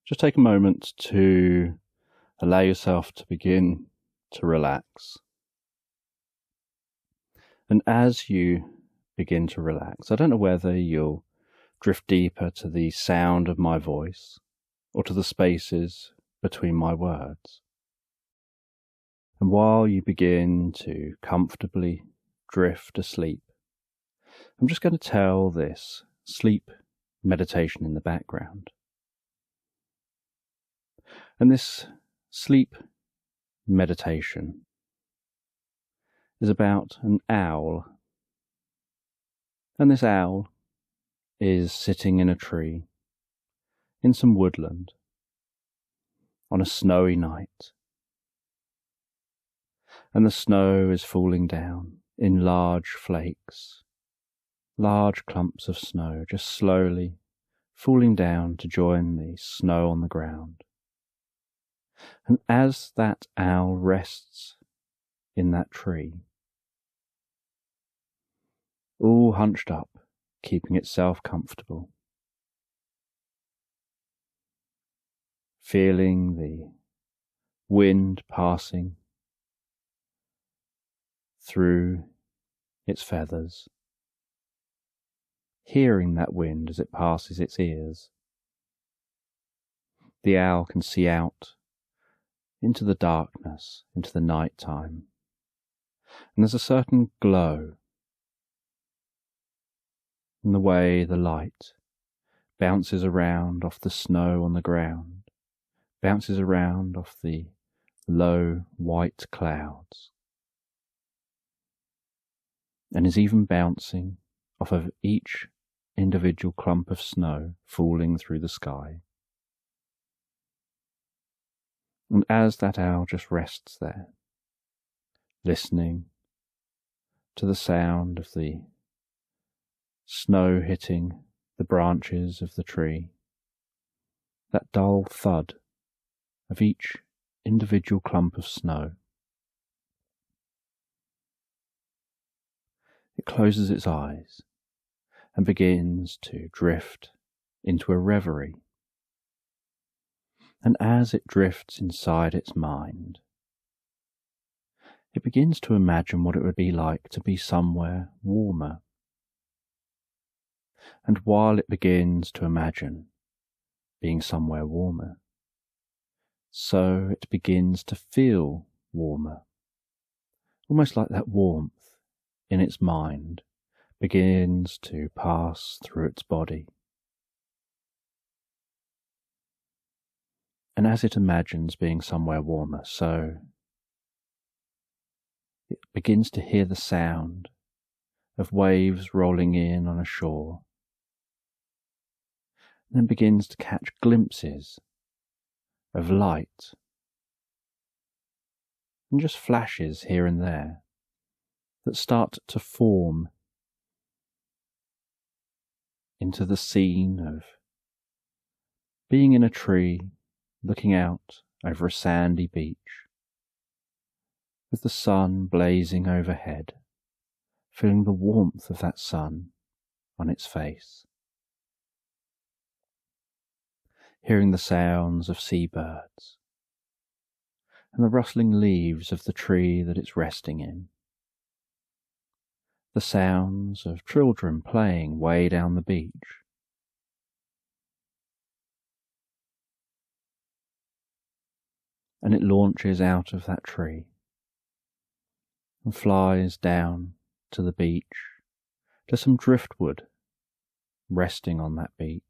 Just take a moment to allow yourself to begin to relax. And as you begin to relax, I don't know whether you'll drift deeper to the sound of my voice or to the spaces between my words. And while you begin to comfortably drift asleep, I'm just going to tell this sleep meditation in the background. And this sleep meditation is about an owl. And this owl is sitting in a tree in some woodland on a snowy night. And the snow is falling down in large flakes, large clumps of snow just slowly falling down to join the snow on the ground. And as that owl rests in that tree, all hunched up, keeping itself comfortable, feeling the wind passing through its feathers, hearing that wind as it passes its ears, the owl can see out into the darkness, into the night time, and there's a certain glow in the way the light bounces around off the snow on the ground, bounces around off the low white clouds, and is even bouncing off of each individual clump of snow falling through the sky. And as that owl just rests there, listening to the sound of the snow hitting the branches of the tree, that dull thud of each individual clump of snow, it closes its eyes and begins to drift into a reverie. And as it drifts inside its mind, it begins to imagine what it would be like to be somewhere warmer. And while it begins to imagine being somewhere warmer, so it begins to feel warmer, almost like that warmth in its mind begins to pass through its body. And as it imagines being somewhere warmer, so it begins to hear the sound of waves rolling in on a shore, and then begins to catch glimpses of light, and just flashes here and there that start to form into the scene of being in a tree, looking out over a sandy beach, with the sun blazing overhead, feeling the warmth of that sun on its face, hearing the sounds of seabirds and the rustling leaves of the tree that it's resting in, the sounds of children playing way down the beach, and it launches out of that tree and flies down to the beach, to some driftwood resting on that beach.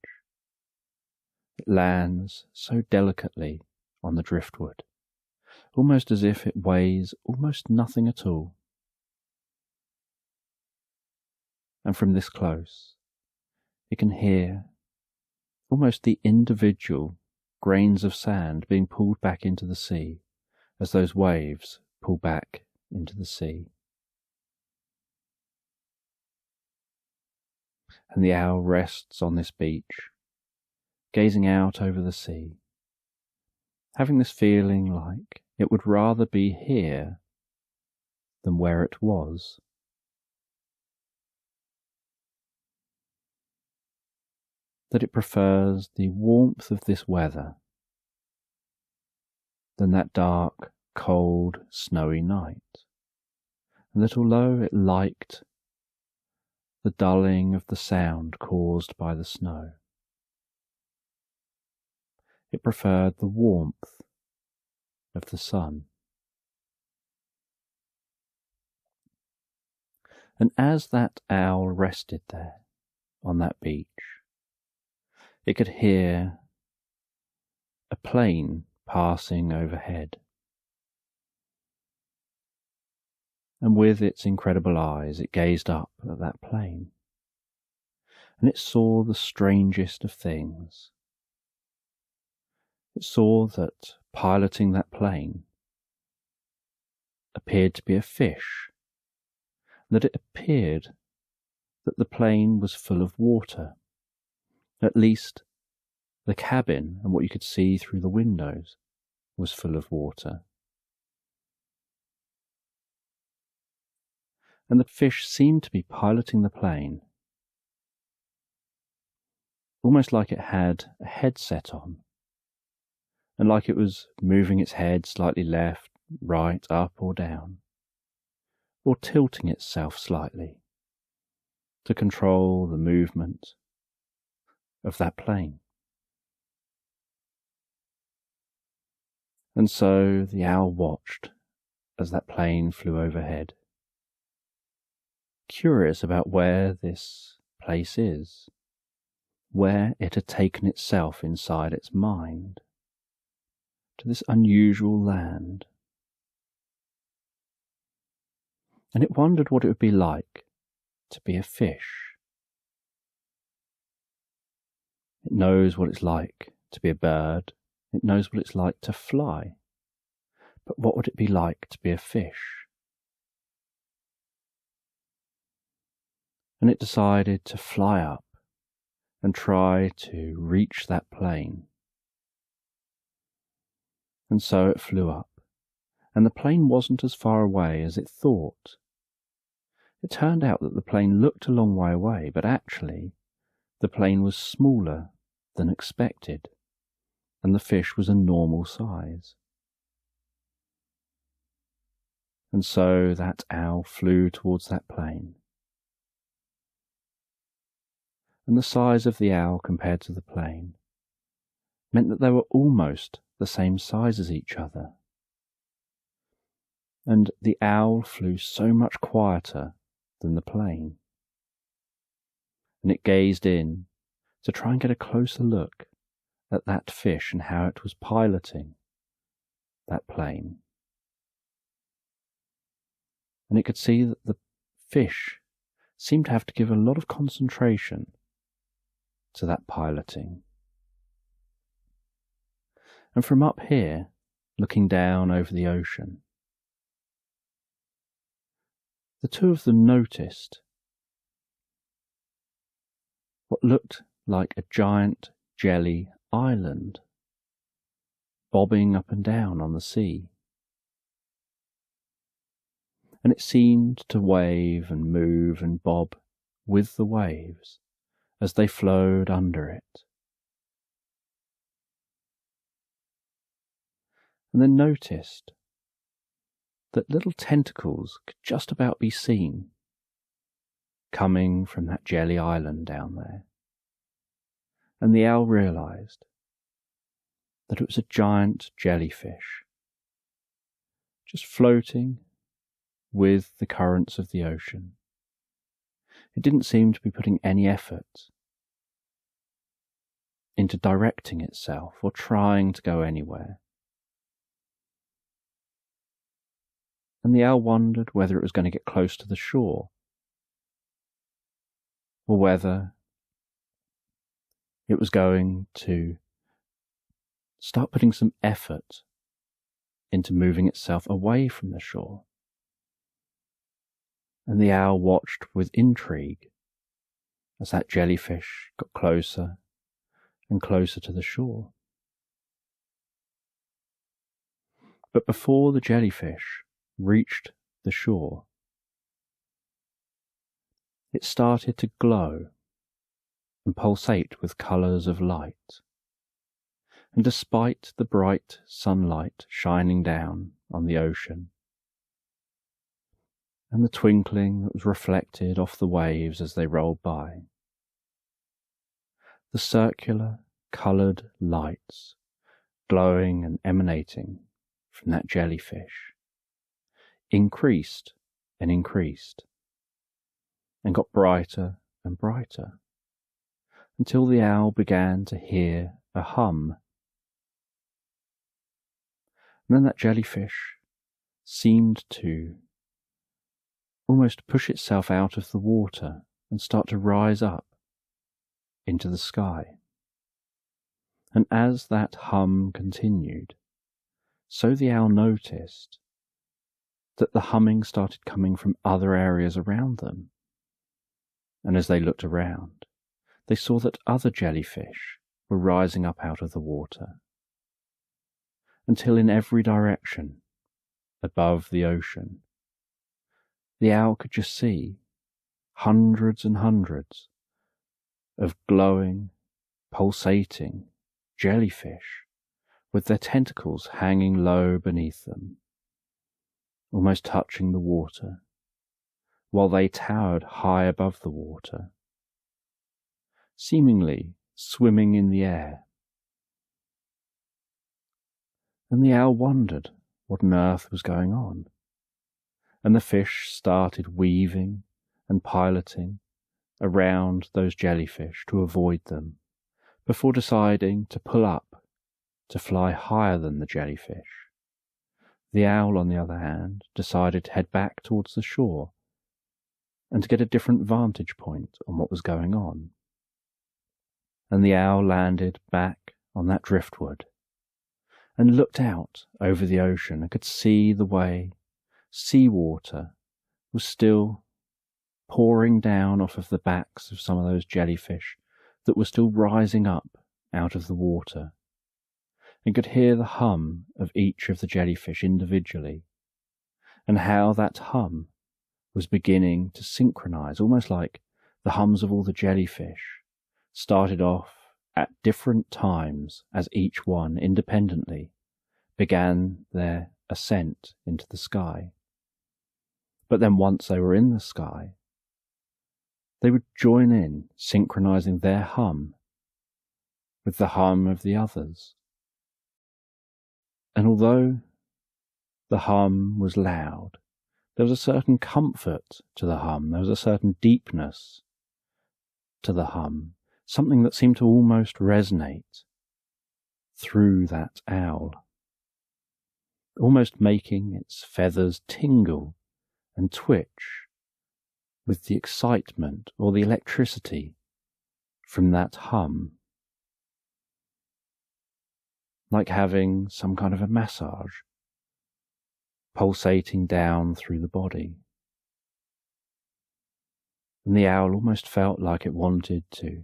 It lands so delicately on the driftwood, almost as if it weighs almost nothing at all. And from this close, it can hear almost the individual grains of sand being pulled back into the sea as those waves pull back into the sea. And the owl rests on this beach, gazing out over the sea, having this feeling like it would rather be here than where it was. That it prefers the warmth of this weather than that dark, cold, snowy night, and that although it liked the dulling of the sound caused by the snow, it preferred the warmth of the sun. And as that owl rested there on that beach, it could hear a plane passing overhead. And with its incredible eyes, it gazed up at that plane, and it saw the strangest of things. It saw that piloting that plane appeared to be a fish, and that it appeared that the plane was full of water. At least the cabin and what you could see through the windows was full of water. And the fish seemed to be piloting the plane, almost like it had a headset on, and like it was moving its head slightly left, right, up or down, or tilting itself slightly to control the movement of that plane. And so the owl watched as that plane flew overhead, curious about where this place is, where it had taken itself inside its mind, to this unusual land. And it wondered what it would be like to be a fish. It knows what it's like to be a bird. It knows what it's like to fly. But what would it be like to be a fish? And it decided to fly up and try to reach that plane. And so it flew up, and the plane wasn't as far away as it thought. It turned out that the plane looked a long way away, but actually the plane was smaller than expected, and the fish was a normal size. And so that owl flew towards that plane. And the size of the owl compared to the plane meant that they were almost the same size as each other. And the owl flew so much quieter than the plane. And it gazed in to try and get a closer look at that fish and how it was piloting that plane. And it could see that the fish seemed to have to give a lot of concentration to that piloting. And from up here, looking down over the ocean, the two of them noticed what looked like a giant jelly island bobbing up and down on the sea. And it seemed to wave and move and bob with the waves as they flowed under it. And then noticed that little tentacles could just about be seen coming from that jelly island down there. And the owl realized that it was a giant jellyfish, just floating with the currents of the ocean. It didn't seem to be putting any effort into directing itself or trying to go anywhere. And the owl wondered whether it was going to get close to the shore, or whether it was going to start putting some effort into moving itself away from the shore. And the owl watched with intrigue as that jellyfish got closer and closer to the shore. But before the jellyfish reached the shore, it started to glow and pulsate with colours of light. And despite the bright sunlight shining down on the ocean, and the twinkling that was reflected off the waves as they rolled by, the circular, coloured lights glowing and emanating from that jellyfish increased and increased, and got brighter and brighter, until the owl began to hear a hum. And then that jellyfish seemed to almost push itself out of the water and start to rise up into the sky. And as that hum continued, so the owl noticed that the humming started coming from other areas around them. And as they looked around, they saw that other jellyfish were rising up out of the water, until in every direction, above the ocean, the owl could just see hundreds and hundreds of glowing, pulsating jellyfish with their tentacles hanging low beneath them, almost touching the water, while they towered high above the water, seemingly swimming in the air. And the owl wondered what on earth was going on, and the fish started weaving and piloting around those jellyfish to avoid them, before deciding to pull up to fly higher than the jellyfish. The owl, on the other hand, decided to head back towards the shore and to get a different vantage point on what was going on. And the owl landed back on that driftwood and looked out over the ocean and could see the way seawater was still pouring down off of the backs of some of those jellyfish that were still rising up out of the water, and could hear the hum of each of the jellyfish individually, and how that hum was beginning to synchronize, almost like the hums of all the jellyfish started off at different times as each one independently began their ascent into the sky. But then once they were in the sky, they would join in, synchronizing their hum with the hum of the others. And although the hum was loud, there was a certain comfort to the hum, there was a certain deepness to the hum, something that seemed to almost resonate through that owl, almost making its feathers tingle and twitch with the excitement or the electricity from that hum, like having some kind of a massage pulsating down through the body. And the owl almost felt like it wanted to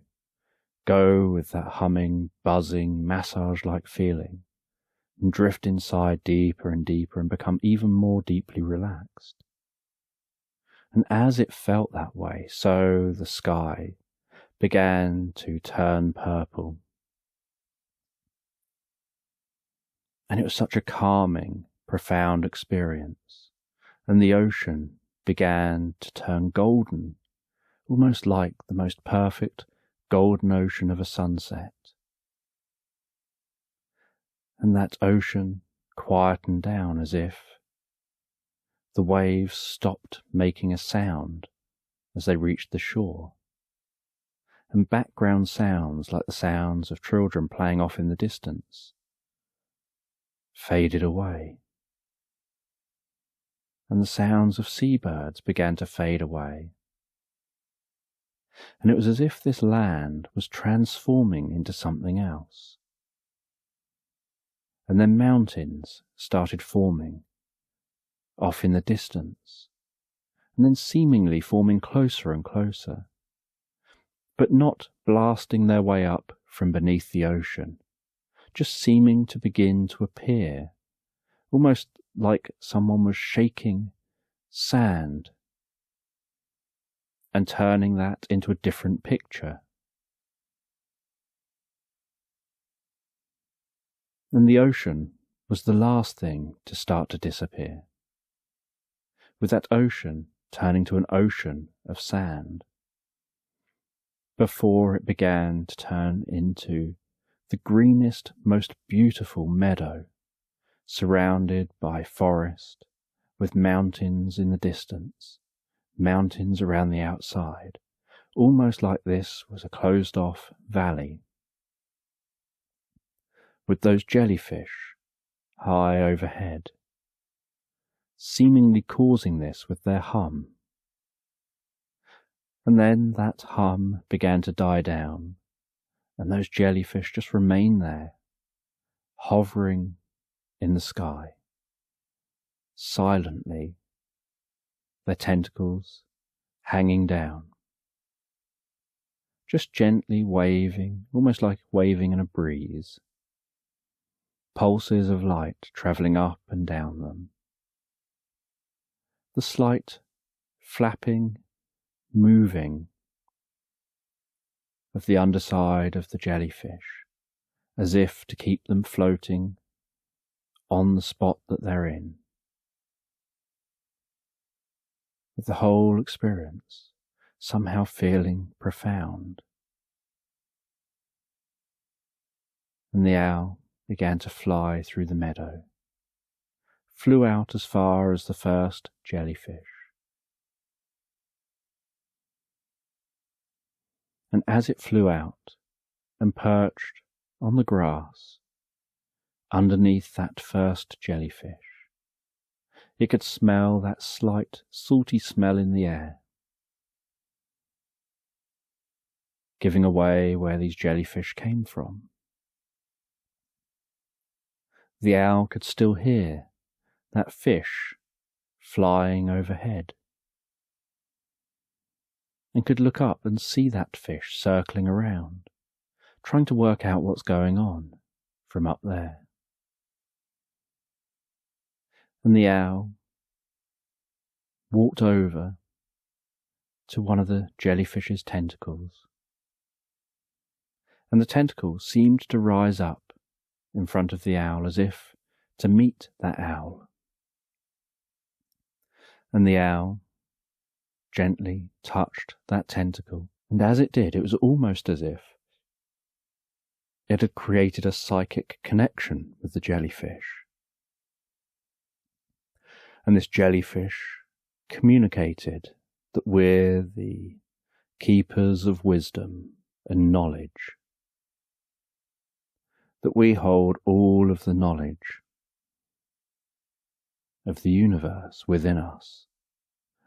go with that humming, buzzing, massage-like feeling and drift inside deeper and deeper and become even more deeply relaxed. And as it felt that way, so the sky began to turn purple. And it was such a calming, profound experience. And the ocean began to turn golden, almost like the most perfect golden ocean of a sunset. And that ocean quietened down as if the waves stopped making a sound as they reached the shore, and background sounds like the sounds of children playing off in the distance faded away, and the sounds of seabirds began to fade away. And it was as if this land was transforming into something else. And then mountains started forming off in the distance, and then seemingly forming closer and closer, but not blasting their way up from beneath the ocean, just seeming to begin to appear, almost like someone was shaking sand and turning that into a different picture. And the ocean was the last thing to start to disappear, with that ocean turning to an ocean of sand, before it began to turn into the greenest, most beautiful meadow, surrounded by forest, with mountains in the distance, mountains around the outside, almost like this was a closed-off valley, with those jellyfish high overhead, seemingly causing this with their hum. And then that hum began to die down, and those jellyfish just remained there, hovering in the sky, silently, their tentacles hanging down, just gently waving, almost like waving in a breeze, pulses of light travelling up and down them, the slight flapping, moving of the underside of the jellyfish, as if to keep them floating on the spot that they're in, with the whole experience somehow feeling profound. And the owl began to fly through the meadow, flew out as far as the first jellyfish. And as it flew out and perched on the grass underneath that first jellyfish, it could smell that slight salty smell in the air, giving away where these jellyfish came from. The owl could still hear that fish flying overhead, and could look up and see that fish circling around, trying to work out what's going on from up there. And the owl walked over to one of the jellyfish's tentacles, and the tentacles seemed to rise up in front of the owl as if to meet that owl. And the owl gently touched that tentacle, and as it did, it was almost as if it had created a psychic connection with the jellyfish. And this jellyfish communicated that we're the keepers of wisdom and knowledge, that we hold all of the knowledge of the universe within us,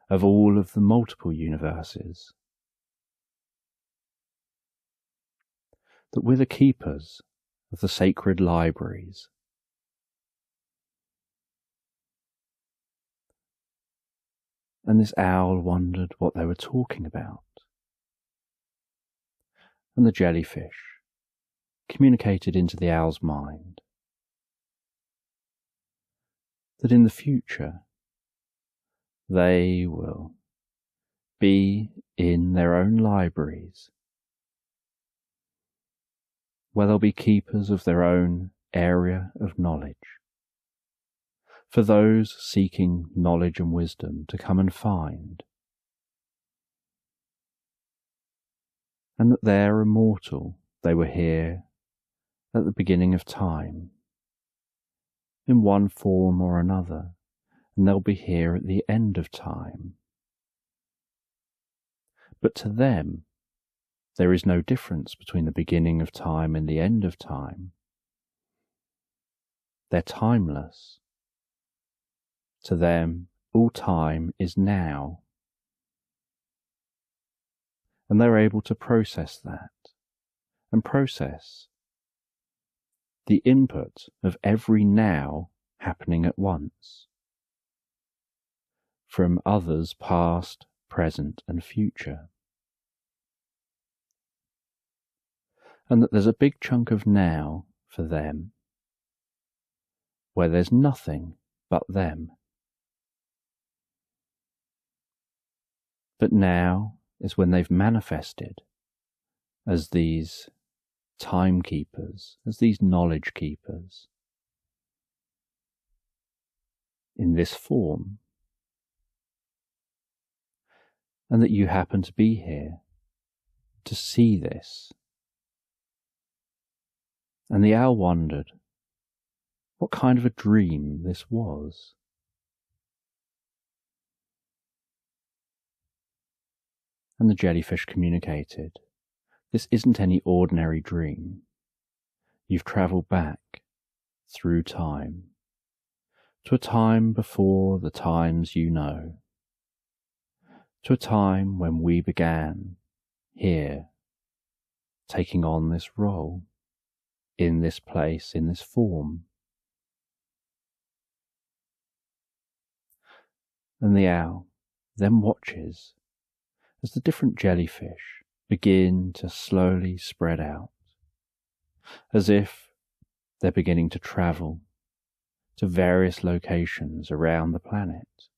of all of the multiple universes, that we're the keepers of the sacred libraries, and this owl wondered what they were talking about. And the jellyfish communicated into the owl's mind that in the future they will be in their own libraries, where they'll be keepers of their own area of knowledge, for those seeking knowledge and wisdom to come and find, and that they're immortal. They were here at the beginning of time, in one form or another, and they'll be here at the end of time. But to them, there is no difference between the beginning of time and the end of time. They're timeless. To them, all time is now. And they're able to process that, and process the input of every now happening at once, from others past, present, and future. And that there's a big chunk of now for them, where there's nothing but them. But now is when they've manifested as these timekeepers, as these knowledge keepers, in this form, and that you happen to be here to see this. And the owl wondered what kind of a dream this was. And the jellyfish communicated, "This isn't any ordinary dream. You've travelled back through time, to a time before the times you know, to a time when we began here, taking on this role, in this place, in this form." And the owl then watches as the different jellyfish begin to slowly spread out, as if they're beginning to travel to various locations around the planet,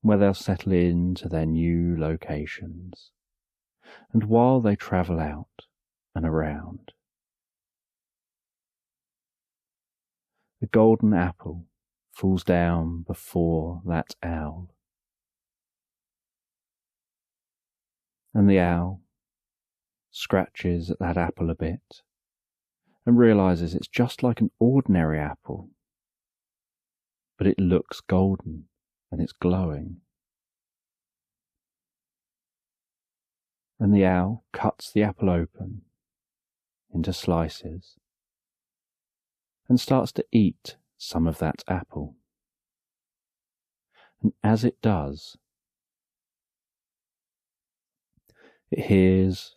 where they'll settle into their new locations. And while they travel out and around, the golden apple falls down before that owl. And the owl scratches at that apple a bit and realizes it's just like an ordinary apple, but it looks golden and it's glowing. And the owl cuts the apple open into slices and starts to eat some of that apple. And as it does, it hears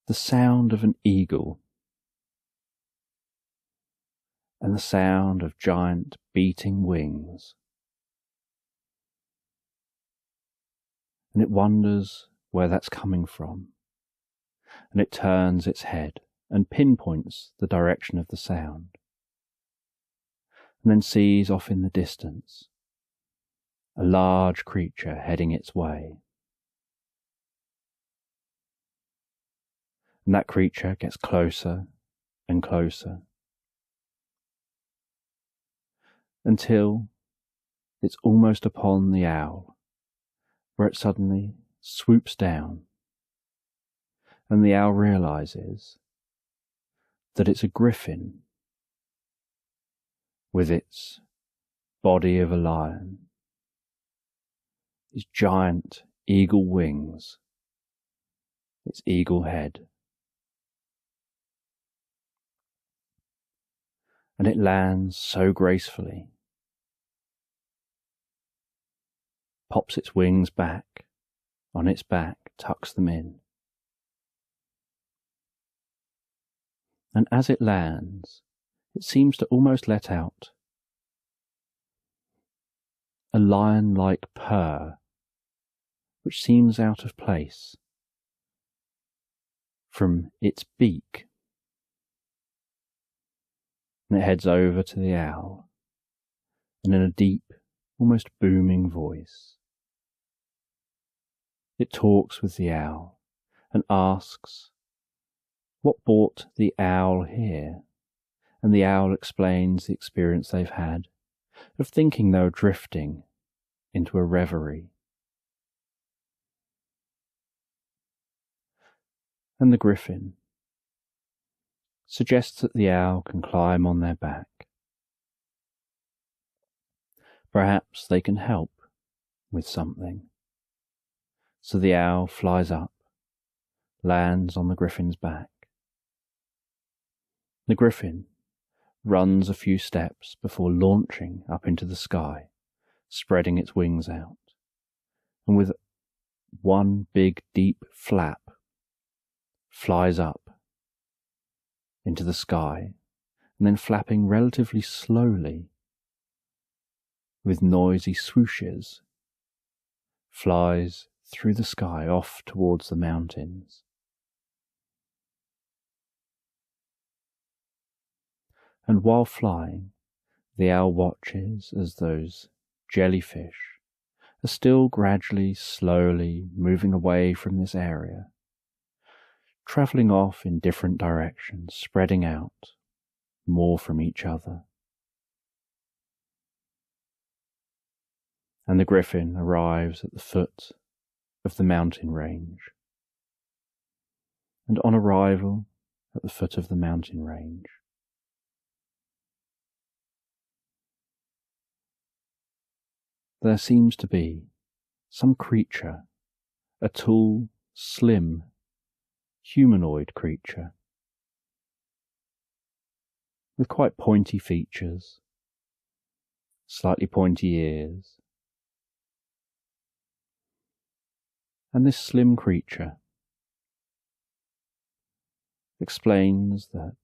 the sound of an eagle and the sound of giant beating wings. And it wonders where that's coming from. And it turns its head and pinpoints the direction of the sound, and then sees off in the distance a large creature heading its way. And that creature gets closer and closer until it's almost upon the owl, where it suddenly swoops down, and the owl realizes that it's a griffin with its body of a lion, its giant eagle wings, its eagle head. And it lands so gracefully, pops its wings back on its back, tucks them in. And as it lands, it seems to almost let out a lion-like purr, which seems out of place, from its beak. And it heads over to the owl, and in a deep, almost booming voice, it talks with the owl and asks what brought the owl here, and the owl explains the experience they've had of thinking they were drifting into a reverie. And the griffin suggests that the owl can climb on their back. Perhaps they can help with something. So the owl flies up, lands on the griffin's back. The griffin runs a few steps before launching up into the sky, spreading its wings out, and with one big deep flap flies up into the sky, and then flapping relatively slowly with noisy swooshes, flies through the sky off towards the mountains. And while flying, the owl watches as those jellyfish are still gradually, slowly moving away from this area, travelling off in different directions, spreading out more from each other. and the griffin arrives at the foot of the mountain range. And on arrival at the foot of the mountain range, there seems to be some creature, a tall, slim, humanoid creature, with quite pointy features, slightly pointy ears. And this slim creature explains that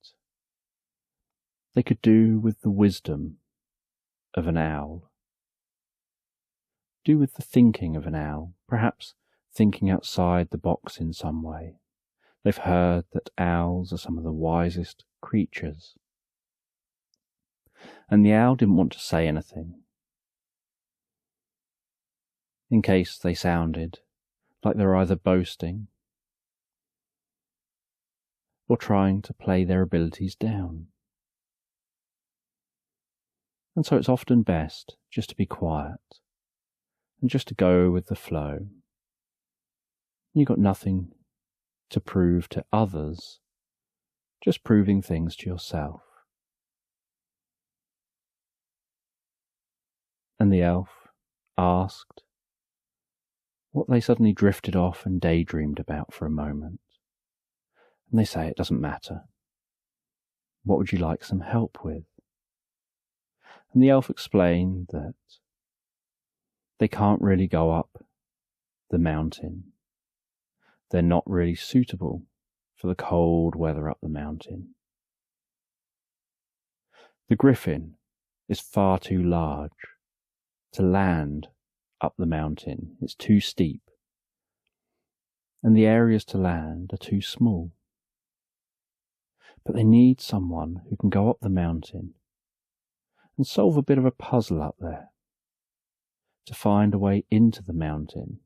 they could do with the wisdom of an owl, do with the thinking of an owl, perhaps thinking outside the box in some way. They've heard that owls are some of the wisest creatures. And the owl didn't want to say anything, in case they sounded like they're either boasting or trying to play their abilities down. And so it's often best just to be quiet and just to go with the flow. You've got nothing to prove to others, just proving things to yourself. And the elf asked what they suddenly drifted off and daydreamed about for a moment. And they say it doesn't matter. What would you like some help with? And the elf explained that they can't really go up the mountain. They're not really suitable for the cold weather up the mountain. The griffin is far too large to land up the mountain. It's too steep, and the areas to land are too small. But they need someone who can go up the mountain and solve a bit of a puzzle up there, to find a way into the mountain.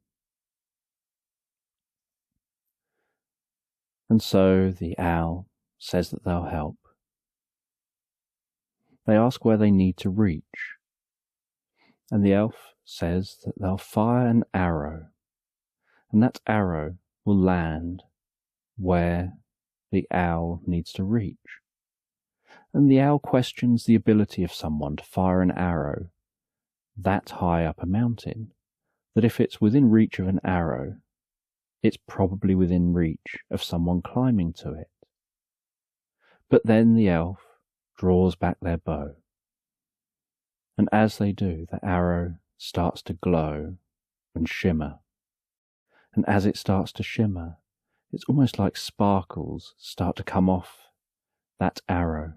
And so the owl says that they'll help. They ask where they need to reach, and the elf says that they'll fire an arrow, and that arrow will land where the owl needs to reach. And the owl questions the ability of someone to fire an arrow that high up a mountain, that if it's within reach of an arrow, it's probably within reach of someone climbing to it. But then the elf draws back their bow, and as they do, the arrow starts to glow and shimmer. And as it starts to shimmer, it's almost like sparkles start to come off that arrow,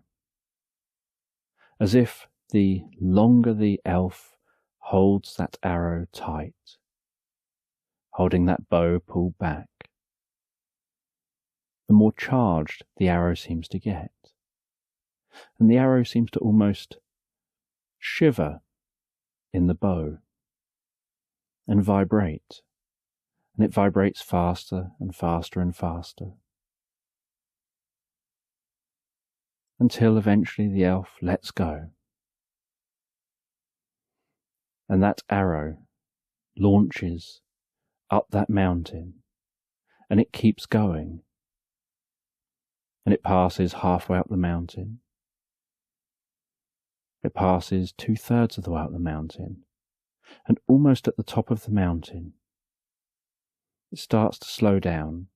as if the longer the elf holds that arrow tight, holding that bow pulled back, the more charged the arrow seems to get. And the arrow seems to almost shiver in the bow and vibrate. And it vibrates faster and faster and faster, until eventually the elf lets go. And that arrow launches up that mountain, and it keeps going. And it passes halfway up the mountain. It passes 2/3 of the way up the mountain, and almost at the top of the mountain, it starts to slow down,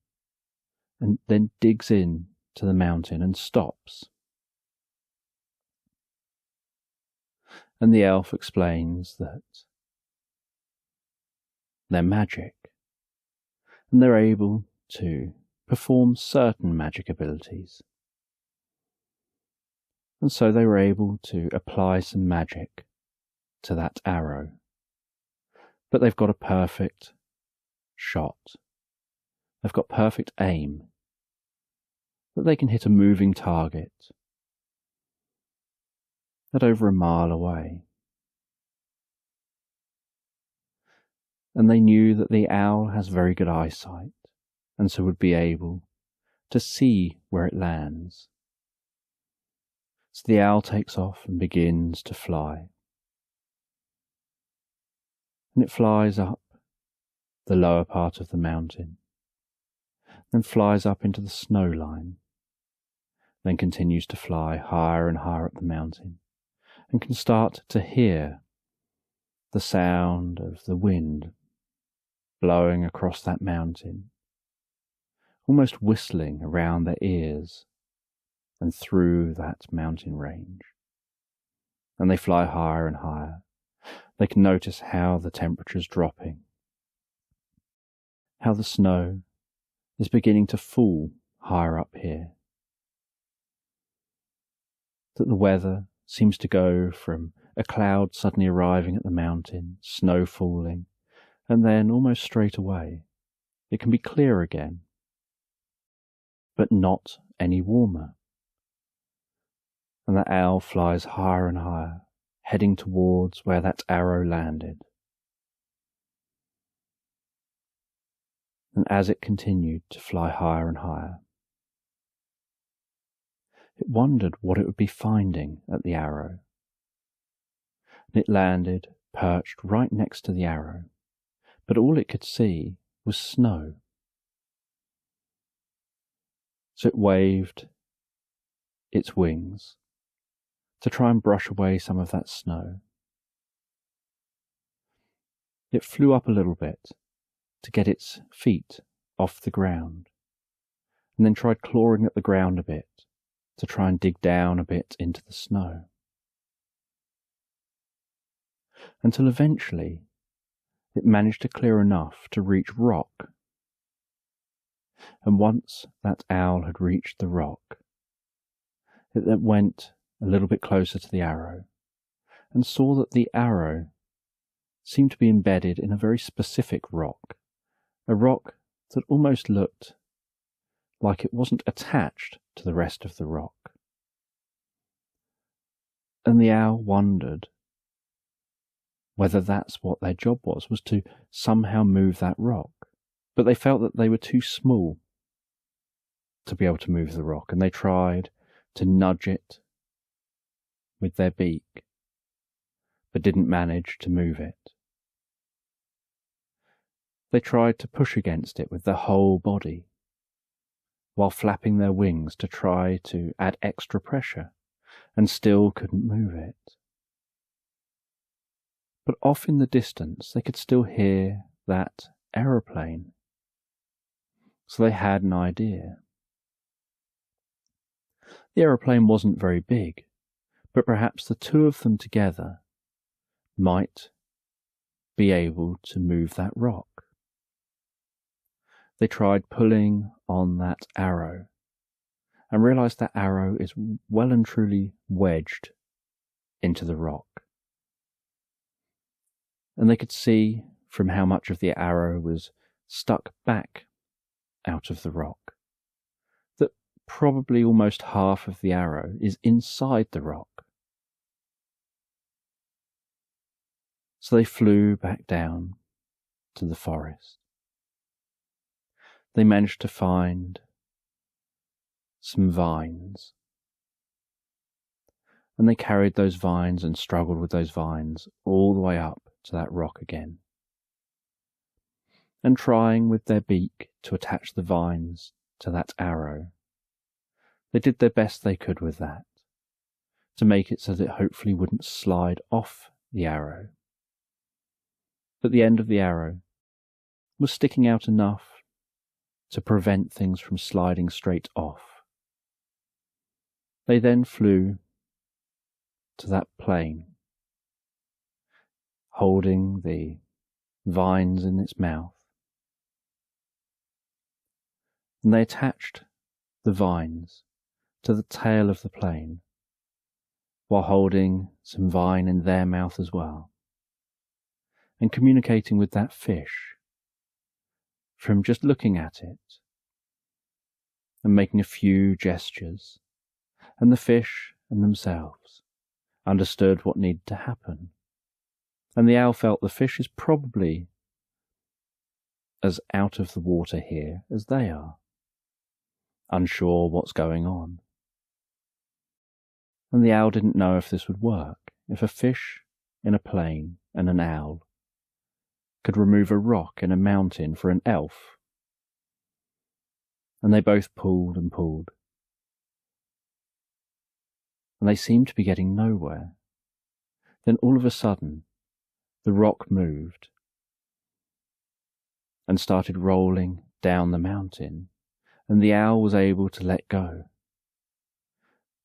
and then digs in to the mountain and stops. And the elf explains that they're magic, and they're able to perform certain magic abilities. And so they were able to apply some magic to that arrow. But they've got a perfect shot. They've got perfect aim, that they can hit a moving target at over a mile away. And they knew that the owl has very good eyesight, and so would be able to see where it lands. So the owl takes off and begins to fly. and it flies up the lower part of the mountain, then flies up into the snow line, then continues to fly higher and higher up the mountain, and can start to hear the sound of the wind blowing across that mountain, almost whistling around their ears and through that mountain range. And they fly higher and higher. They can notice how the temperature's dropping, how the snow is beginning to fall higher up here, that the weather seems to go from a cloud suddenly arriving at the mountain, snow falling, and then almost straight away it can be clear again, but not any warmer. And the owl flies higher and higher, heading towards where that arrow landed. And as it continued to fly higher and higher, it wondered what it would be finding at the arrow. And it landed perched right next to the arrow, but all it could see was snow. So it waved its wings to try and brush away some of that snow. It flew up a little bit to get its feet off the ground, and then tried clawing at the ground a bit to try and dig down a bit into the snow. Until eventually it managed to clear enough to reach rock. And once that owl had reached the rock, it then went a little bit closer to the arrow and saw that the arrow seemed to be embedded in a very specific rock, a rock that almost looked like it wasn't attached to the rest of the rock. And the owl wondered whether that's what their job was to somehow move that rock. But they felt that they were too small to be able to move the rock, and they tried to nudge it with their beak, but didn't manage to move it. They tried to push against it with their whole body, while flapping their wings to try to add extra pressure, and still couldn't move it. But off in the distance they could still hear that aeroplane, so they had an idea. The aeroplane wasn't very big, but perhaps the two of them together might be able to move that rock. They tried pulling on that arrow and realized that arrow is well and truly wedged into the rock. And they could see from how much of the arrow was stuck back out of the rock that probably almost half of the arrow is inside the rock. So they flew back down to the forest. They managed to find some vines, and they carried those vines and struggled with those vines all the way up to that rock again, and trying with their beak to attach the vines to that arrow. They did their best they could with that, to make it so that it hopefully wouldn't slide off the arrow. But the end of the arrow was sticking out enough to prevent things from sliding straight off. They then flew to that plain, holding the vines in its mouth, and they attached the vines to the tail of the plane while holding some vine in their mouth as well, and communicating with that fish from just looking at it and making a few gestures, and the fish and themselves understood what needed to happen. And the owl felt the fish is probably as out of the water here as they are, unsure what's going on. And the owl didn't know if this would work, if a fish in a plane and an owl could remove a rock in a mountain for an elf. And they both pulled and pulled. And they seemed to be getting nowhere. Then all of a sudden, the rock moved and started rolling down the mountain, and the owl was able to let go.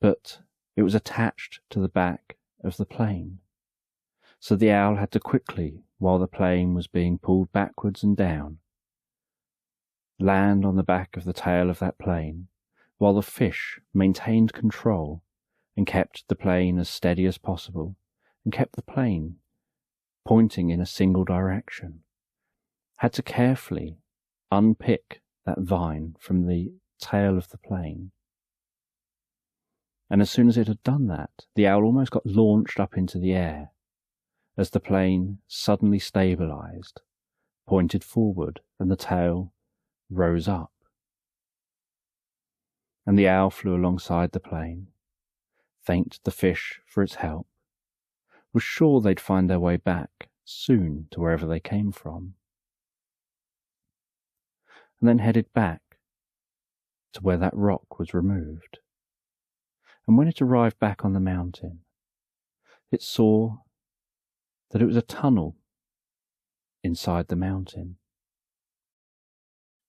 But it was attached to the back of the plane, so the owl had to quickly, while the plane was being pulled backwards and down, land on the back of the tail of that plane, while the fish maintained control and kept the plane as steady as possible, and kept the plane pointing in a single direction, had to carefully unpick that vine from the tail of the plane. And as soon as it had done that, the owl almost got launched up into the air as the plane suddenly stabilized, pointed forward, and the tail rose up. And the owl flew alongside the plane, thanked the fish for its help, was sure they'd find their way back soon to wherever they came from, and then headed back to where that rock was removed. And when it arrived back on the mountain, it saw that it was a tunnel inside the mountain.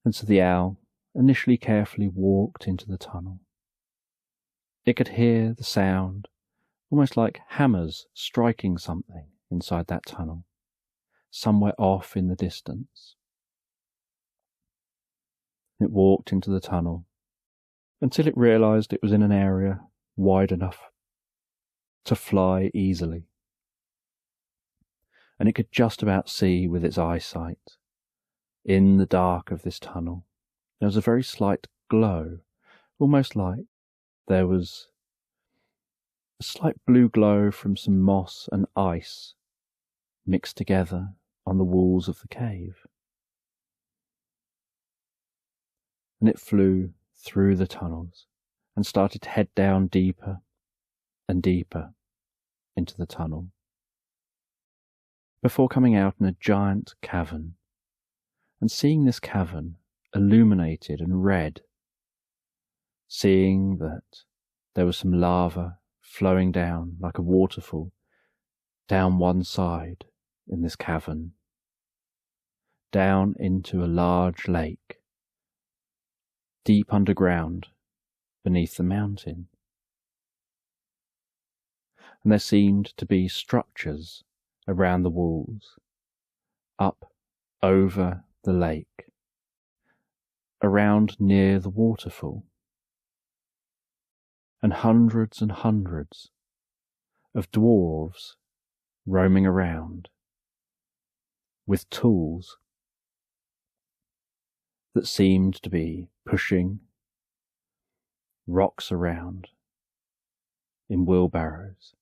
And so the owl initially carefully walked into the tunnel. It could hear the sound, almost like hammers striking something inside that tunnel, somewhere off in the distance. It walked into the tunnel until it realized it was in an area wide enough to fly easily. And it could just about see with its eyesight. In the dark of this tunnel, there was a very slight glow, almost like there was a slight blue glow from some moss and ice mixed together on the walls of the cave. And it flew through the tunnels and started to head down deeper and deeper into the tunnel, before coming out in a giant cavern, and seeing this cavern illuminated and red, seeing that there was some lava flowing down like a waterfall down one side in this cavern, down into a large lake, deep underground beneath the mountain. And there seemed to be structures around the walls, up over the lake, around near the waterfall, and hundreds of dwarves roaming around with tools that seemed to be pushing rocks around in wheelbarrows,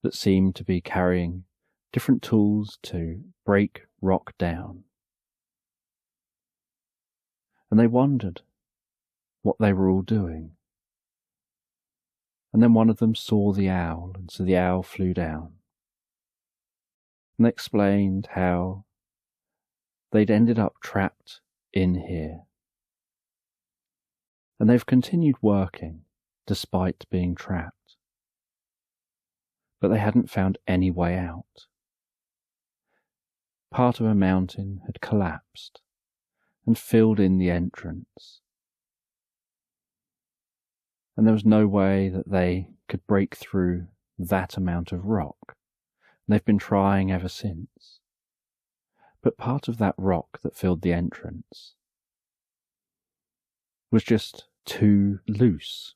that seemed to be carrying different tools to break rock down. And they wondered what they were all doing. And then one of them saw the owl, and so the owl flew down. And they explained how they'd ended up trapped in here. And they've continued working despite being trapped. But they hadn't found any way out. Part of a mountain had collapsed and filled in the entrance, and there was no way that they could break through that amount of rock. And they've been trying ever since. But part of that rock that filled the entrance was just too loose,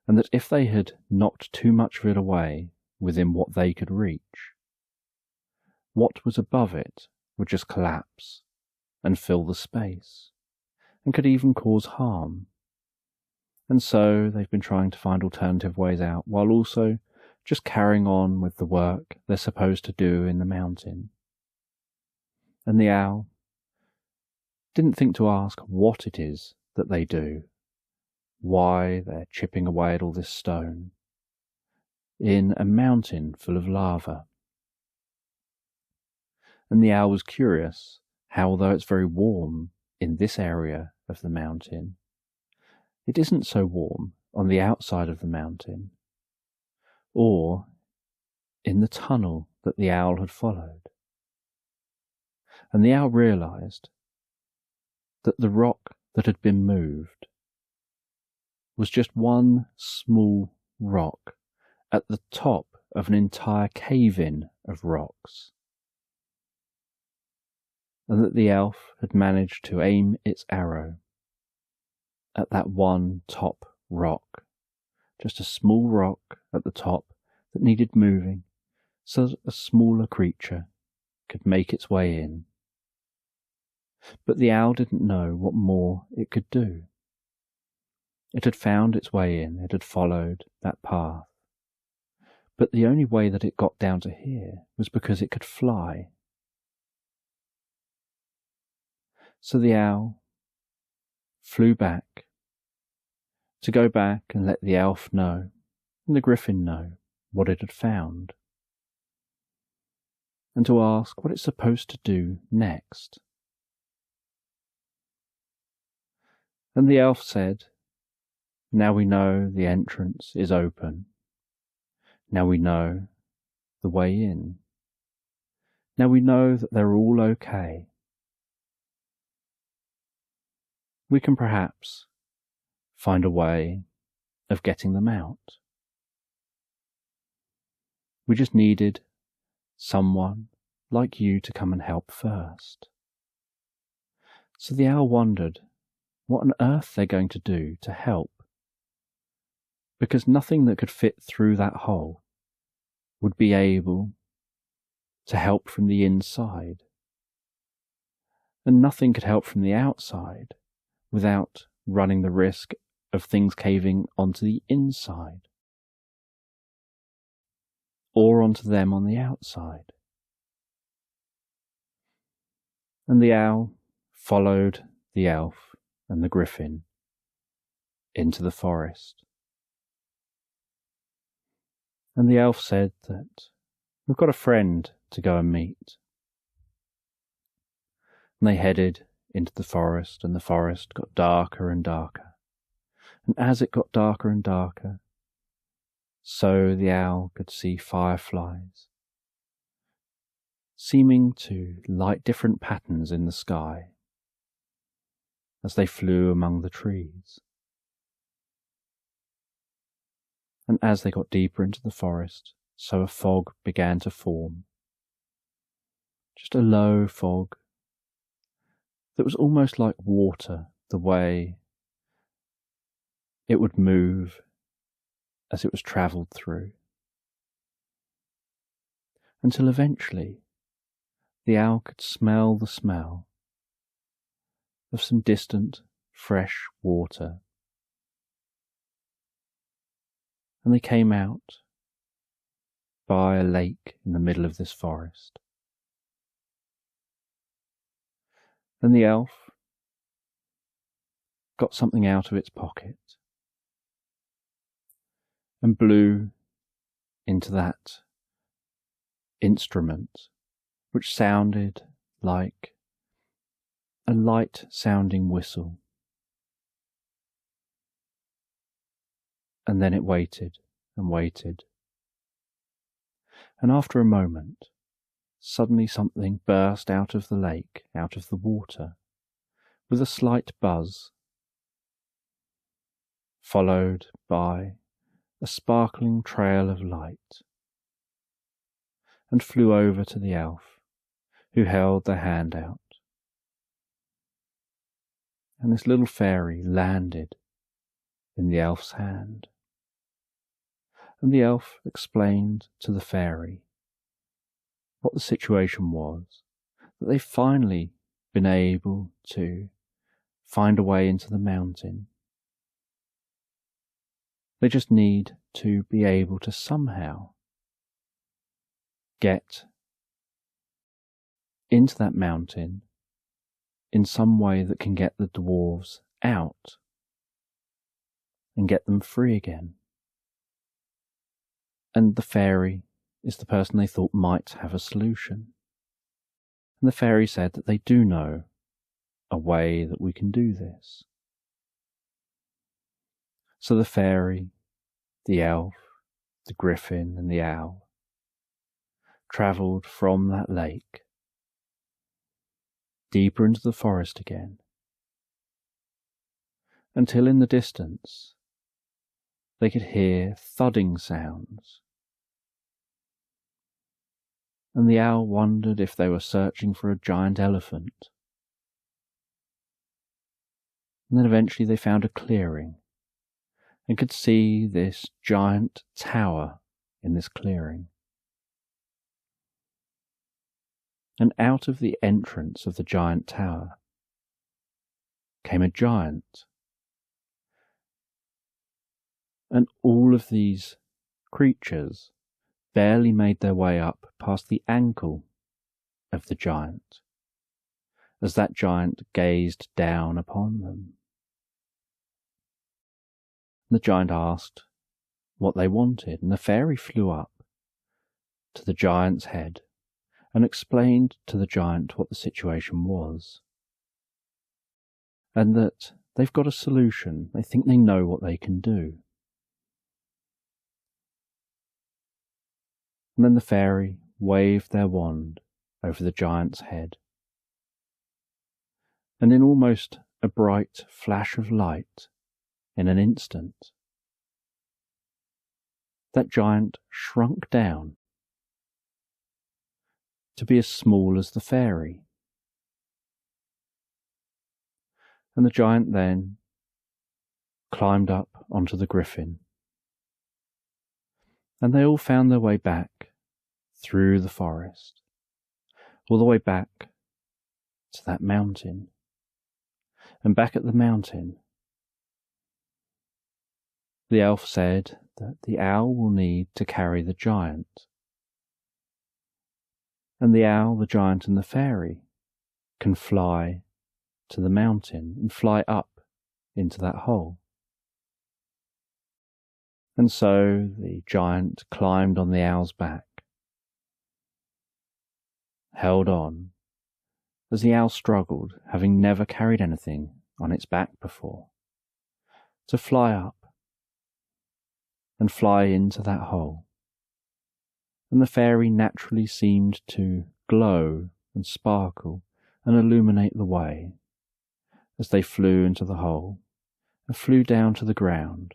and that if they had knocked too much of it away within what they could reach, what was above it would just collapse and fill the space, and could even cause harm. And so they've been trying to find alternative ways out, while also just carrying on with the work they're supposed to do in the mountain. And the owl didn't think to ask what it is that they do, why they're chipping away at all this stone in a mountain full of lava. And the owl was curious how, although it's very warm in this area of the mountain, it isn't so warm on the outside of the mountain, or in the tunnel that the owl had followed. And the owl realized that the rock that had been moved was just one small rock at the top of an entire cave-in of rocks, and that the elf had managed to aim its arrow at that one top rock, just a small rock at the top that needed moving so that a smaller creature could make its way in. But the owl didn't know what more it could do. It had found its way in, it had followed that path. But the only way that it got down to here was because it could fly. So the owl flew back to go back and let the elf know and the griffin know what it had found, and to ask what it's supposed to do next. And the elf said, "Now we know the entrance is open. Now we know the way in. Now we know that they're all okay. We can perhaps find a way of getting them out. We just needed someone like you to come and help first." So the owl wondered what on earth they're going to do to help, because nothing that could fit through that hole would be able to help from the inside, and nothing could help from the outside without running the risk of things caving onto the inside or onto them on the outside. And the owl followed the elf and the griffin into the forest. And the elf said that we've got a friend to go and meet. And they headed into the forest, and the forest got darker and darker. And as it got darker and darker, so the owl could see fireflies, seeming to light different patterns in the sky as they flew among the trees. And as they got deeper into the forest, so a fog began to form. Just a low fog that was almost like water, the way it would move as it was travelled through. Until eventually the owl could smell the smell of some distant, fresh water. And they came out by a lake in the middle of this forest. And the elf got something out of its pocket and blew into that instrument, which sounded like a light sounding whistle. And then it waited and waited. And after a moment, suddenly something burst out of the lake, out of the water, with a slight buzz, followed by a sparkling trail of light, and flew over to the elf, who held their hand out. And this little fairy landed in the elf's hand. And the elf explained to the fairy what the situation was, that they've finally been able to find a way into the mountain. They just need to be able to somehow get into that mountain in some way that can get the dwarves out and get them free again. And the fairy is the person they thought might have a solution. And the fairy said that they do know a way that we can do this. So the fairy, the elf, the griffin and the owl travelled from that lake deeper into the forest again, until in the distance they could hear thudding sounds. And the owl wondered if they were searching for a giant elephant. And then eventually they found a clearing and could see this giant tower in this clearing. And out of the entrance of the giant tower came a giant. And all of these creatures barely made their way up past the ankle of the giant, as that giant gazed down upon them. The giant asked what they wanted, and the fairy flew up to the giant's head and explained to the giant what the situation was, and that they've got a solution. They think they know what they can do. And then the fairy waved their wand over the giant's head, and in almost a bright flash of light, in an instant, that giant shrunk down to be as small as the fairy. And the giant then climbed up onto the griffin, and they all found their way back through the forest, all the way back to that mountain. And back at the mountain, the elf said that the owl will need to carry the giant, and the owl, the giant and the fairy can fly to the mountain and fly up into that hole. And so the giant climbed on the owl's back, held on, as the owl struggled, having never carried anything on its back before, to fly up and fly into that hole. And the fairy naturally seemed to glow and sparkle and illuminate the way as they flew into the hole and flew down to the ground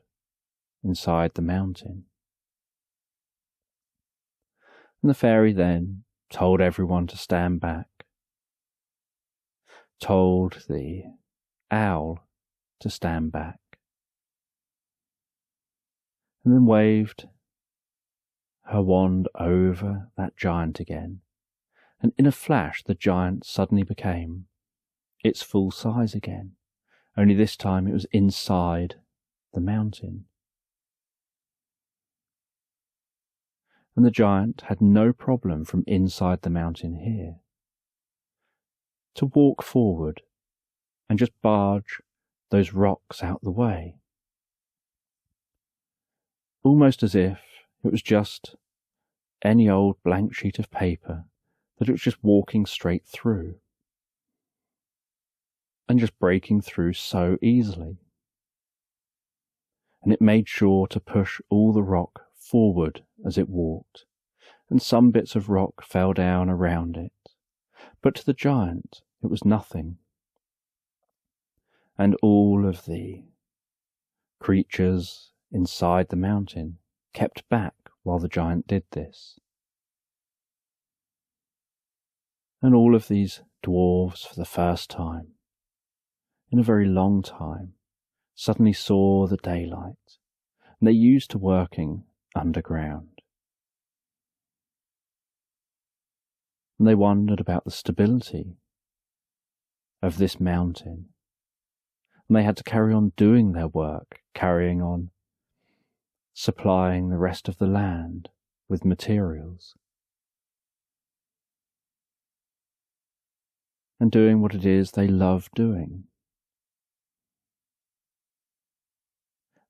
inside the mountain. And the fairy then told everyone to stand back, told the owl to stand back, and then waved her wand over that giant again, and in a flash the giant suddenly became its full size again, only this time it was inside the mountain. And the giant had no problem from inside the mountain here to walk forward and just barge those rocks out the way, almost as if it was just any old blank sheet of paper that it was just walking straight through and just breaking through so easily. And it made sure to push all the rock forward as it walked, and some bits of rock fell down around it, but to the giant it was nothing. And all of the creatures inside the mountain kept back while the giant did this. And all of these dwarves, for the first time in a very long time, suddenly saw the daylight, and they're used to working underground. And they wondered about the stability of this mountain, and they had to carry on doing their work, carrying on supplying the rest of the land with materials, and doing what it is they love doing.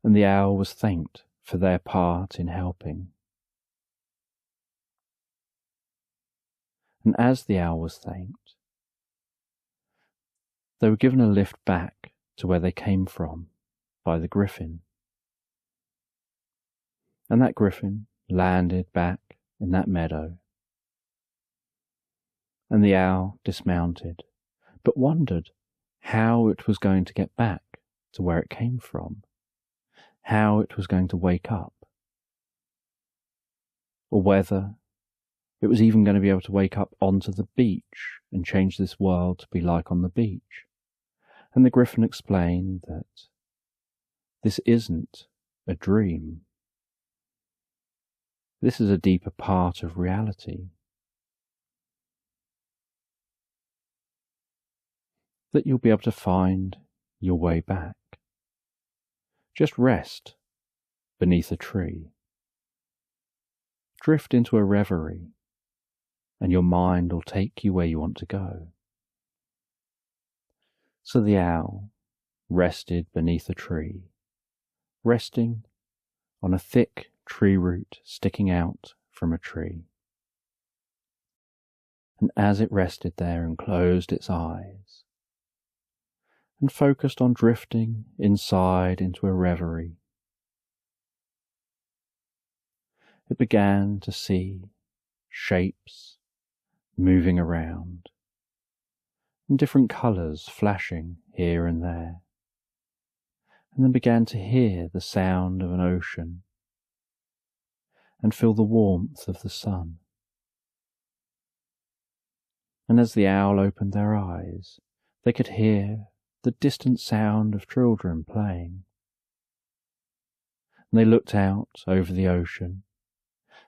And the owl was thanked for their part in helping. And as the owl was thanked, they were given a lift back to where they came from by the griffin. And that griffin landed back in that meadow. And the owl dismounted, but wondered how it was going to get back to where it came from, how it was going to wake up, or whether it was even going to be able to wake up onto the beach and change this world to be like on the beach. And the griffin explained that this isn't a dream. This is a deeper part of reality. That you'll be able to find your way back. Just rest beneath a tree. Drift into a reverie, and your mind will take you where you want to go. So the owl rested beneath a tree, resting on a thick tree root sticking out from a tree. And as it rested there and closed its eyes, and focused on drifting inside into a reverie, it began to see shapes moving around, and different colours flashing here and there, and then began to hear the sound of an ocean, and feel the warmth of the sun. And as the owl opened their eyes, they could hear the distant sound of children playing. And they looked out over the ocean.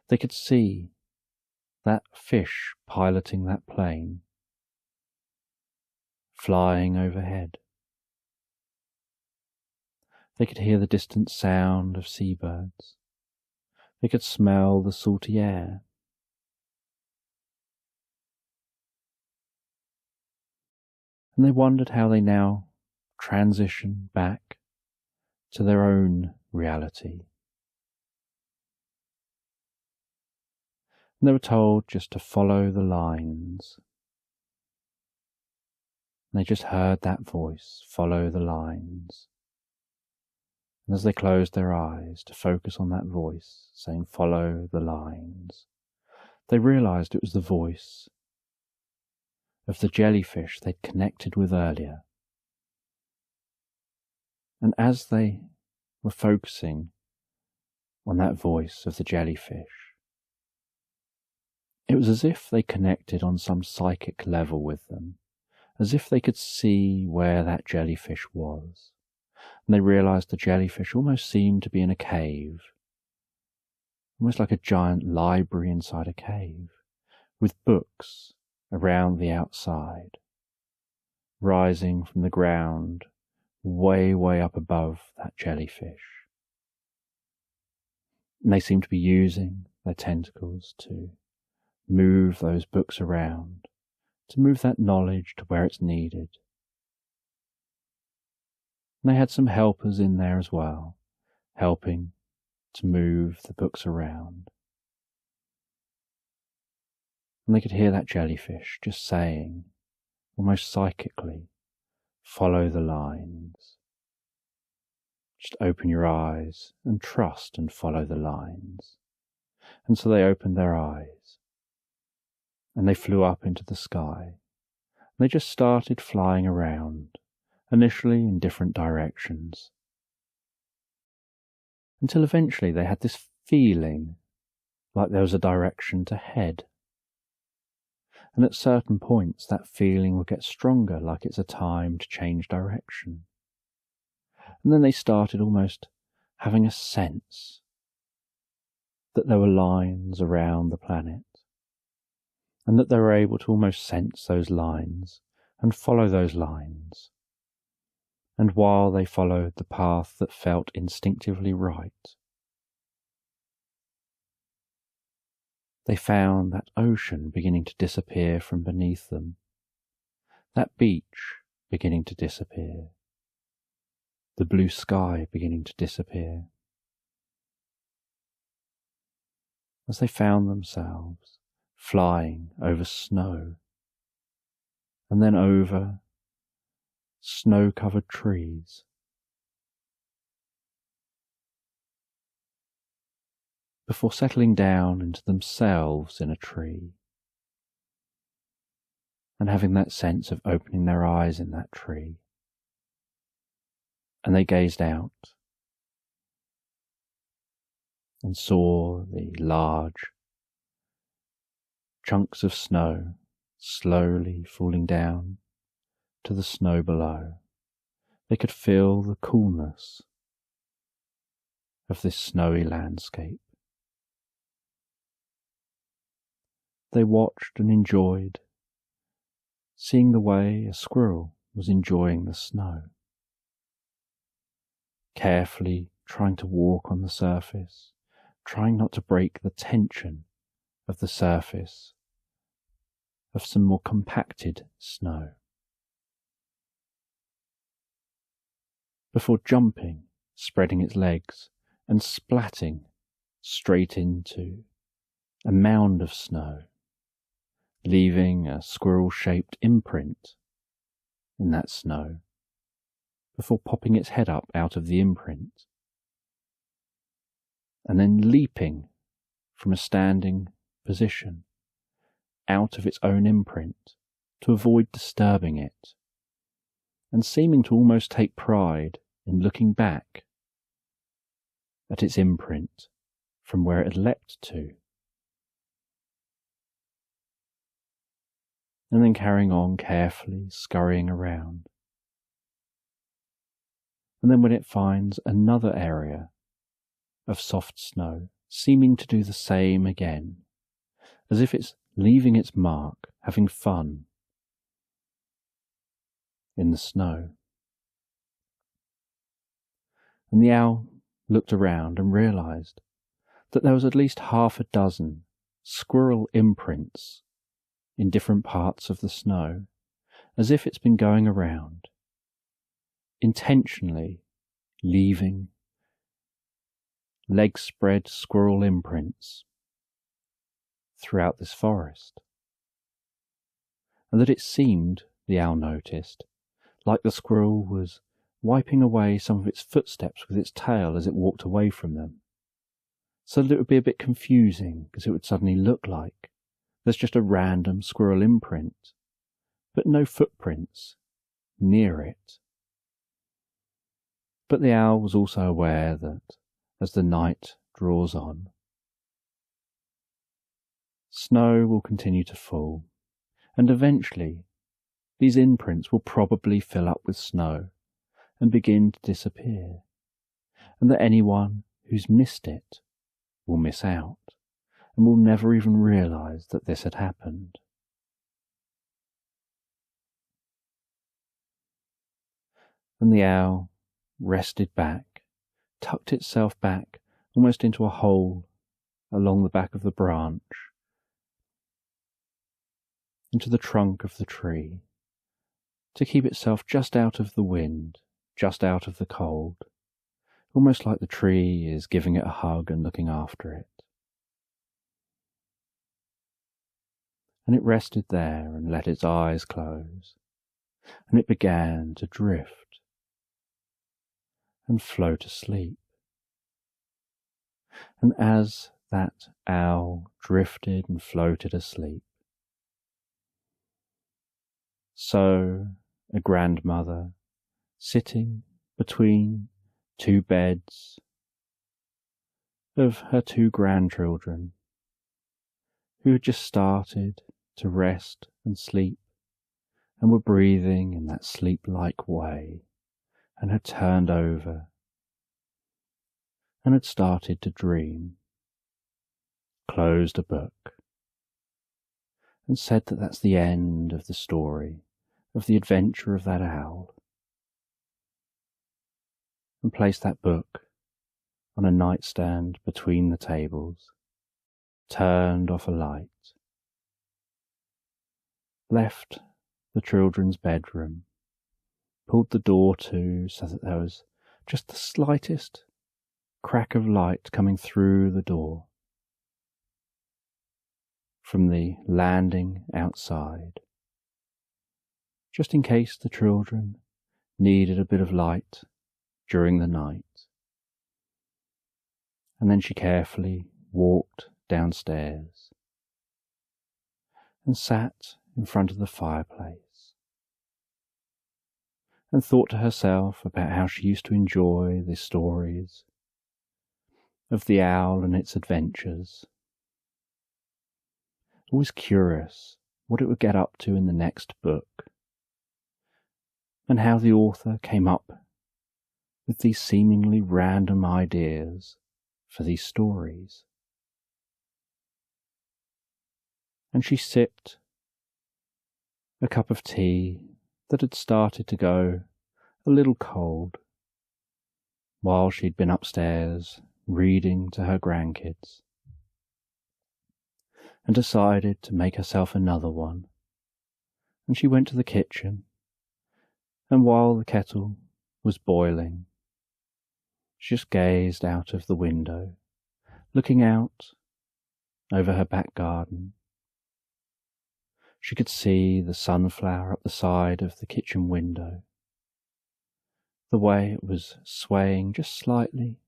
They could see that fish piloting that plane, flying overhead. They could hear the distant sound of seabirds. They could smell the salty air. And they wondered how they now transition back to their own reality. And they were told just to follow the lines. And they just heard that voice, follow the lines. And as they closed their eyes to focus on that voice saying follow the lines, they realized it was the voice of the jellyfish they'd connected with earlier. And as they were focusing on that voice of the jellyfish, it was as if they connected on some psychic level with them, as if they could see where that jellyfish was. And they realized the jellyfish almost seemed to be in a cave, almost like a giant library inside a cave, with books around the outside, rising from the ground way, way up above that jellyfish. And they seemed to be using their tentacles to move those books around, to move that knowledge to where it's needed. And they had some helpers in there as well, helping to move the books around. And they could hear that jellyfish just saying, almost psychically, follow the lines. Just open your eyes and trust and follow the lines. And so they opened their eyes, and they flew up into the sky. And they just started flying around, initially in different directions, until eventually they had this feeling like there was a direction to head. And at certain points that feeling would get stronger, like it's a time to change direction. And then they started almost having a sense that there were lines around the planet, and that they were able to almost sense those lines and follow those lines. And while they followed the path that felt instinctively right, they found that ocean beginning to disappear from beneath them, that beach beginning to disappear, the blue sky beginning to disappear, as they found themselves flying over snow, and then over snow-covered trees. Before settling down into themselves in a tree, and having that sense of opening their eyes in that tree. And they gazed out and saw the large chunks of snow slowly falling down to the snow below. They could feel the coolness of this snowy landscape. They watched and enjoyed seeing the way a squirrel was enjoying the snow, carefully trying to walk on the surface, trying not to break the tension of the surface of some more compacted snow, before jumping, spreading its legs and splatting straight into a mound of snow, leaving a squirrel-shaped imprint in that snow, before popping its head up out of the imprint, and then leaping from a standing position out of its own imprint to avoid disturbing it, and seeming to almost take pride in looking back at its imprint from where it had leapt to, and then carrying on carefully scurrying around. And then when it finds another area of soft snow, seeming to do the same again, as if it's leaving its mark, having fun in the snow. And the owl looked around and realized that there was at least 6 squirrel imprints in different parts of the snow, as if it's been going around, intentionally leaving leg-spread squirrel imprints throughout this forest, and that it seemed, the owl noticed, like the squirrel was wiping away some of its footsteps with its tail as it walked away from them, so that it would be a bit confusing, because it would suddenly look like there's just a random squirrel imprint, but no footprints near it. But the owl was also aware that as the night draws on, snow will continue to fall, and eventually these imprints will probably fill up with snow and begin to disappear, and that anyone who's missed it will miss out and will never even realize that this had happened. And the owl rested back, tucked itself back almost into a hole along the back of the branch, into the trunk of the tree, to keep itself just out of the wind, just out of the cold, almost like the tree is giving it a hug and looking after it. And it rested there and let its eyes close, and it began to drift and float asleep. And as that owl drifted and floated asleep, so a grandmother, sitting between 2 beds of her 2 grandchildren, who had just started to rest and sleep, and were breathing in that sleep-like way, and had turned over and had started to dream, closed a book, and said that that's the end of the story, of the adventure of that owl, and placed that book on a nightstand between the tables, turned off a light, left the children's bedroom, pulled the door to so that there was just the slightest crack of light coming through the door from the landing outside, just in case the children needed a bit of light during the night. And then she carefully walked downstairs and sat in front of the fireplace and thought to herself about how she used to enjoy the stories of the owl and its adventures. Always curious what it would get up to in the next book, and how the author came up with these seemingly random ideas for these stories. And she sipped a cup of tea that had started to go a little cold while she'd been upstairs reading to her grandkids, and decided to make herself another one. And she went to the kitchen, and while the kettle was boiling, she just gazed out of the window, looking out over her back garden. She could see the sunflower up the side of the kitchen window, the way it was swaying just slightly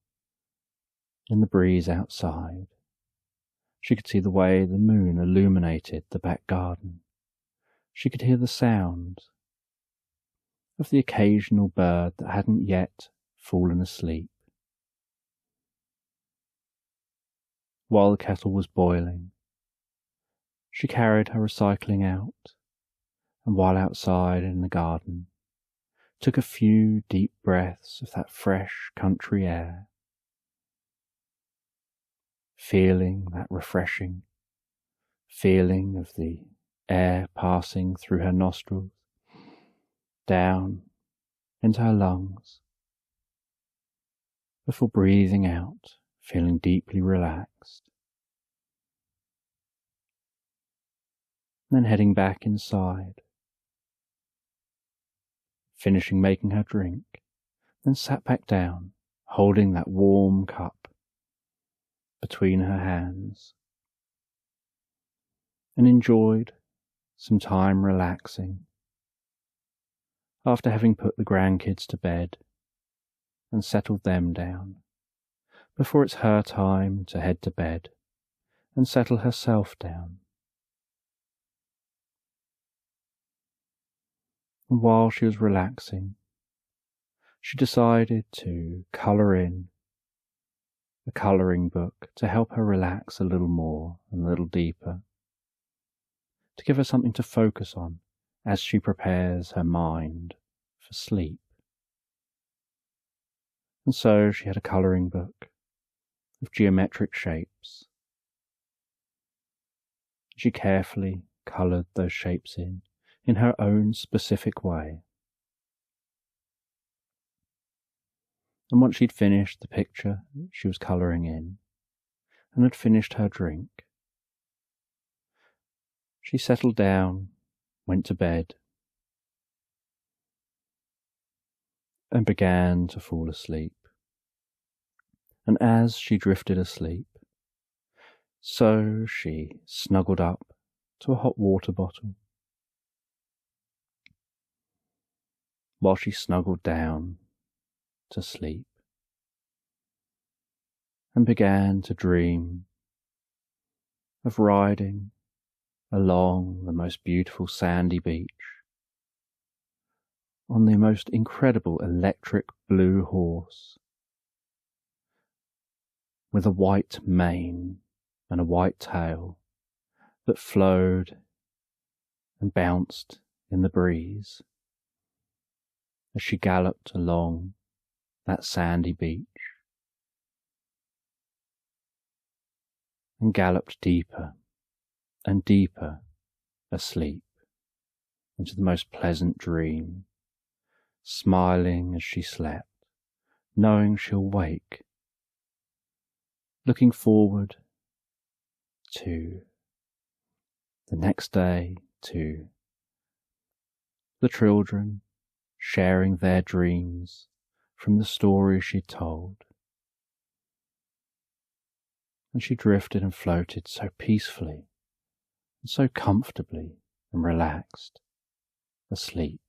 in the breeze outside. She could see the way the moon illuminated the back garden. She could hear the sound of the occasional bird that hadn't yet fallen asleep. While the kettle was boiling, she carried her recycling out, and while outside in the garden, took a few deep breaths of that fresh country air, feeling that refreshing feeling of the air passing through her nostrils, down into her lungs, before breathing out, feeling deeply relaxed. Then heading back inside, finishing making her drink, then sat back down, holding that warm cup between her hands, and enjoyed some time relaxing after having put the grandkids to bed and settled them down, before it's her time to head to bed and settle herself down. And while she was relaxing, she decided to colour in a colouring book to help her relax a little more and a little deeper, to give her something to focus on as she prepares her mind for sleep. And so she had a colouring book of geometric shapes. She carefully coloured those shapes in her own specific way. And once she'd finished the picture she was colouring in, and had finished her drink, she settled down, went to bed, and began to fall asleep. And as she drifted asleep, so she snuggled up to a hot water bottle, while she snuggled down to sleep, and began to dream of riding along the most beautiful sandy beach on the most incredible electric blue horse with a white mane and a white tail that flowed and bounced in the breeze as she galloped along that sandy beach, and galloped deeper and deeper asleep into the most pleasant dream, smiling as she slept, knowing she'll wake, looking forward to the next day, to the children sharing their dreams from the story she'd told. And she drifted and floated so peacefully so comfortably and relaxed asleep.